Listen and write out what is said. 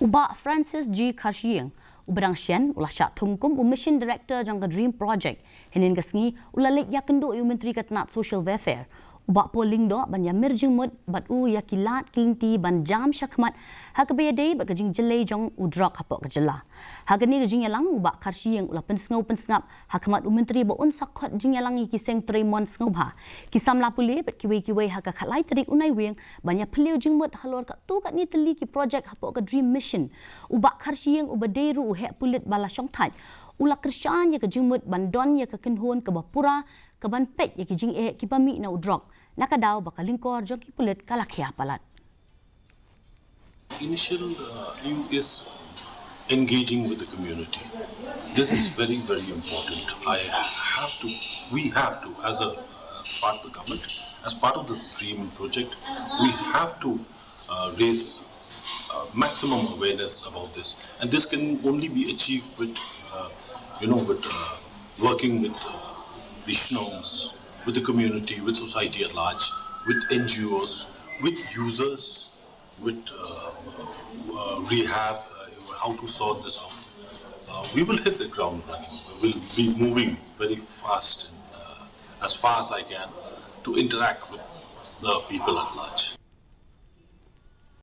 Uba Francis G. KHASI Uberang Sian ulah syak thumkum Mission Director Jong Dream Project henin kasngi ulah Ïakynduh Myntri Tnat Social Welfare Uba polling do ban Ïamir Jingmut bat yakilat kilinti ban jam syakmat hakabaya day bat kajing jelay jong udrak hapok kejela hagani kajing yalang uba KHASI yang ulah pensengap hakmat Myntri ba un sakot jing yalang kiseng Tremon sengubha kisam lapuli bat kiwe haka khalai terik unai weng banyak peliu Jingmut Halor kat tu kat ni teli ki project hapok ke Dream Mission uba KHASI yang uba deru hek pulit bala syongtai ulah kerjaan ya ke Jingmut bandon ya ke kenhun ke bapura ke ban pet ya ke jing ki pami na udrok nakadaw bakal lingkor jong ki pulit kalakya palat. Initial aim is engaging with the community. This is very, very important. We have to, as a part of the government, as part of this Dream project, we have to raise maximum awareness about this. And this can only be achieved with, working with the shnongs, with the community, with society at large, with NGOs, with users, with rehab, how to sort this out. We will hit the ground running. We will be moving very fast and as far as I can to interact with the people at large.